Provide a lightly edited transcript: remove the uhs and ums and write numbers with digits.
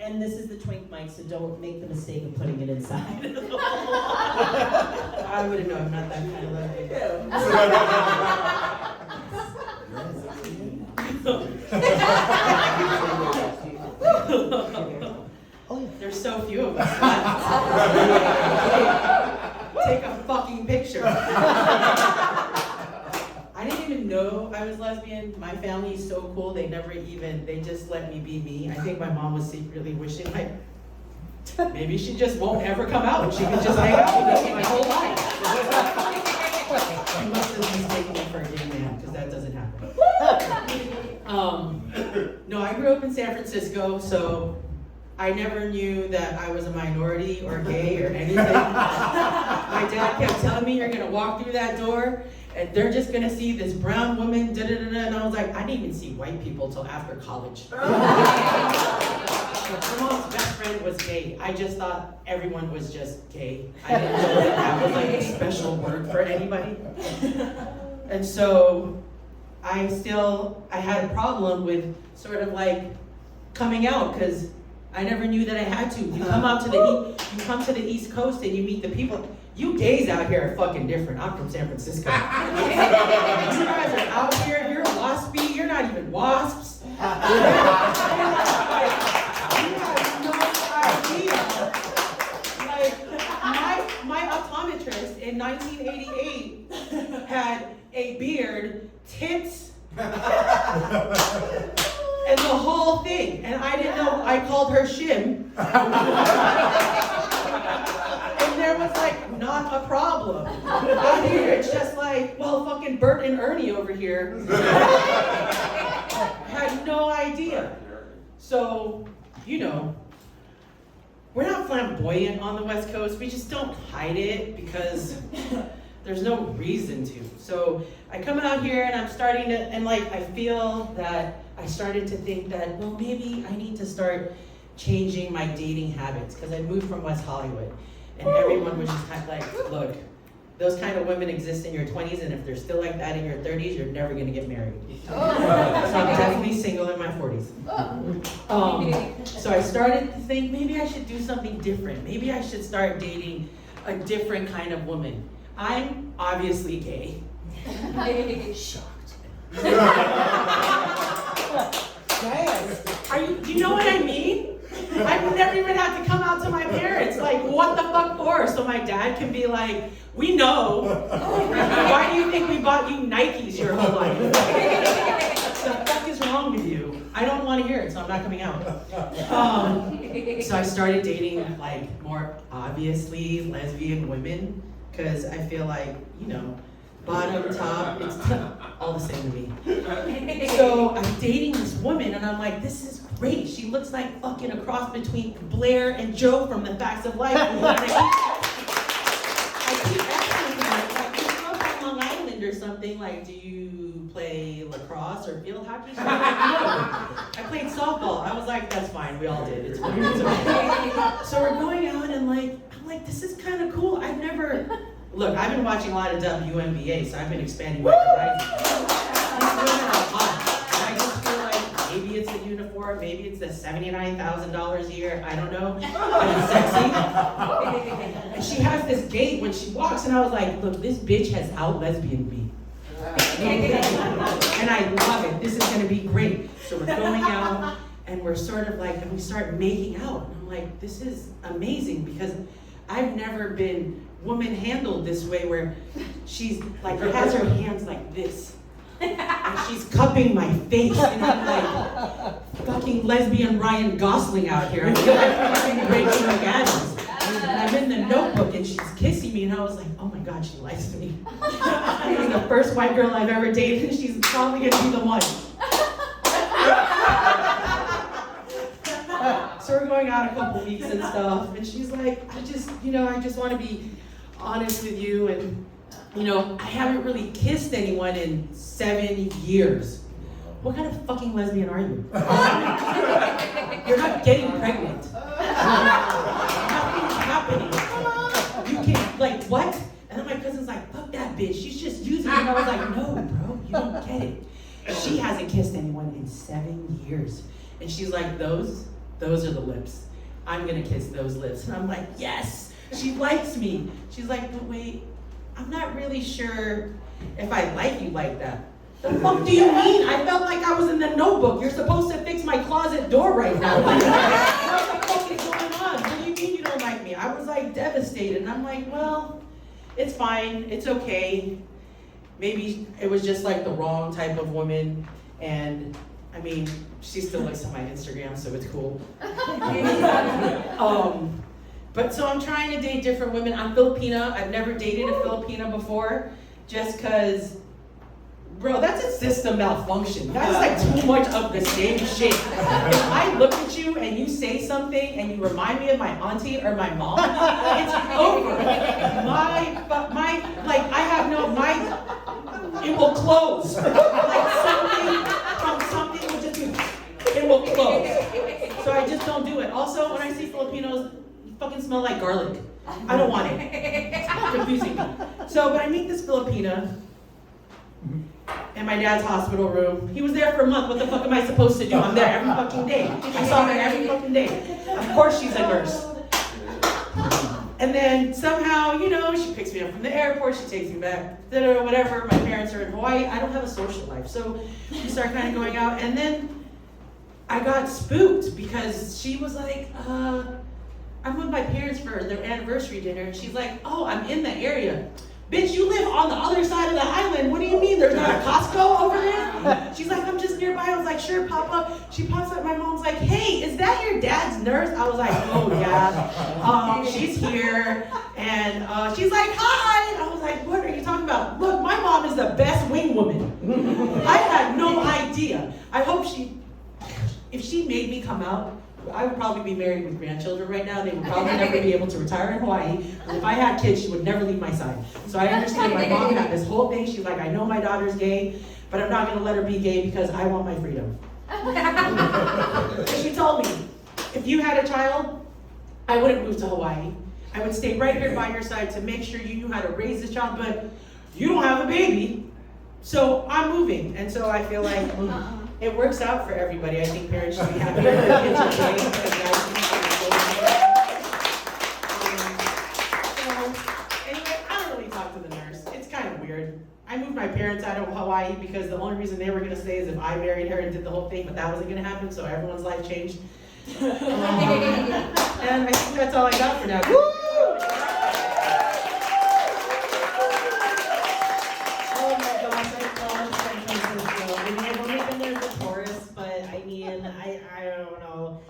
And this is the twink mic, so don't make the mistake of putting it inside. I wouldn't know, I'm not that kind of lady. There's so few of us left. Take a fucking picture. I didn't even know I was lesbian. My family is so cool, they just let me be me. I think my mom was secretly wishing, like, maybe she just won't ever come out and she can just hang out with me my whole life. She must have mistaken me for a gay man, because that doesn't happen. No, I grew up in San Francisco, so I never knew that I was a minority or gay or anything. My dad kept telling me, you're gonna walk through that door and they're just gonna see this brown woman, da-da-da-da, and I was like, I didn't even see white people till after college. My mom's best friend was gay. I just thought everyone was just gay. I didn't know that was like a special word for anybody. And so I had a problem with sort of like coming out, because I never knew that I had to. You come to the East Coast and you meet the people. You gays out here are fucking different. I'm from San Francisco. You guys are out here, you're waspy, you're not even wasps. You have no idea. Like, my optometrist in 1988 had a beard, tits, and the whole thing. And I didn't know, I called her Shim. And there was like, not a problem. Out here, it's just like, well, fucking Bert and Ernie over here. Had no idea. So, you know, we're not flamboyant on the West Coast. We just don't hide it because there's no reason to. So I come out here and I'm starting to, and like, I feel that I started to think that, well, maybe I need to start changing my dating habits, because I moved from West Hollywood and everyone was just kind of like, look, those kind of women exist in your 20s, and if they're still like that in your 30s, you're never gonna get married. So I'm definitely single in my 40s. So I started to think maybe I should do something different. Maybe I should start dating a different kind of woman. I'm obviously gay. Shocked. Do you know what I mean? I've never even had to come out to my parents. Like, what the fuck for? So my dad can be like, we know. Why do you think we bought you Nikes your whole life? What the fuck is wrong with you? I don't want to hear it, so I'm not coming out. So I started dating like more obviously lesbian women, because I feel like, you know, bottom, top, it's all the same to me. So I'm dating this woman and I'm like, this is great. She looks like fucking a cross between Blair and Joe from The Facts of Life. I keep asking her, like, you grew up on Long Island or something, like, do you play lacrosse or field hockey? She's like, no. I played softball. I was like, that's fine, we all did, it's fine, it's okay. So we're going out and like, I'm like, this is kind of cool. Look, I've been watching a lot of WNBA, so I've been expanding my horizons. These women are hot. And I just feel like maybe it's the uniform, maybe it's the $79,000 a year, I don't know. But it's sexy. And she has this gait when she walks, and I was like, look, this bitch has out-lesbianed me. And I love it. This is gonna be great. So we're going out, and we're sort of like, and we start making out. And I'm like, this is amazing, because I've never been woman handled this way, where she's like, has her hands like this, and she's cupping my face, and I'm like, fucking lesbian Ryan Gosling out here. I feel like fucking Rachel McAdams. And I'm in the Notebook, and she's kissing me, and I was like, oh my god, she likes me. She's the first white girl I've ever dated, and she's probably gonna be the one. So we're going out a couple weeks and stuff, and she's like, I just want to be honest with you, and I haven't really kissed anyone in 7 years. What kind of fucking lesbian are you? You're not getting pregnant. Nothing's happening. You can, like, what? And then my cousin's like, fuck that bitch, she's just using it. And I was like, no, bro, you don't get it. She hasn't kissed anyone in 7 years. And she's like, those those are the lips. I'm gonna kiss those lips. And I'm like, yes, she likes me. She's like, but wait, I'm not really sure if I like you like that. The fuck do you mean? I felt like I was in the Notebook. You're supposed to fix my closet door right now. Like, what the fuck is going on? What do you mean you don't like me? I was like devastated. And I'm like, well, it's fine. It's okay. Maybe it was just like the wrong type of woman. And I mean, she still looks at my Instagram, so it's cool. But so I'm trying to date different women. I'm Filipina. I've never dated a Filipina before, just because, bro, that's a system malfunction. That's like too much of the same shit. If I look at you and you say something and you remind me of my auntie or my mom, it's over. It will close. Like something will just, it will close. So I just don't do it. Also, when I see Filipinos, you fucking smell like garlic. I don't want it. It's confusing me. So, but I meet this Filipina in my dad's hospital room. He was there for a month. What the fuck am I supposed to do? I'm there every fucking day. I saw her every fucking day. Of course she's a nurse. And then somehow, you know, she picks me up from the airport, she takes me back, whatever. My parents are in Hawaii. I don't have a social life. So we start kind of going out. And then I got spooked because she was like, I'm with my parents for their anniversary dinner. And she's like, oh, I'm in the area. Bitch, you live on the other side of the island. What do you mean? There's not a Costco over there? She's like, I'm just nearby. I was like, sure, pop up. She pops up. My mom's like, hey, is that your dad's nurse? I was like, oh, yeah. She's here. And she's like, hi. I was like, what are you talking about? Look, my mom is the best wing woman. I had no idea. I hope if she made me come out, I would probably be married with grandchildren right now. They would probably never be able to retire in Hawaii. And if I had kids, she would never leave my side. So I understand my mom had this whole thing. She's like, I know my daughter's gay, but I'm not going to let her be gay because I want my freedom. She told me, if you had a child, I wouldn't move to Hawaii. I would stay right here by your side to make sure you knew how to raise this child, but you don't have a baby, so I'm moving. And so I feel like it works out for everybody. I think parents should be happy if their kids are gay. So anyway, I don't really talk to the nurse. It's kind of weird. I moved my parents out of Hawaii because the only reason they were going to stay is if I married her and did the whole thing, but that wasn't going to happen, so everyone's life changed. And I think that's all I got for now. Oh my gosh, I love San Francisco. I mean, I've only been there for tourists, but I mean, I don't know.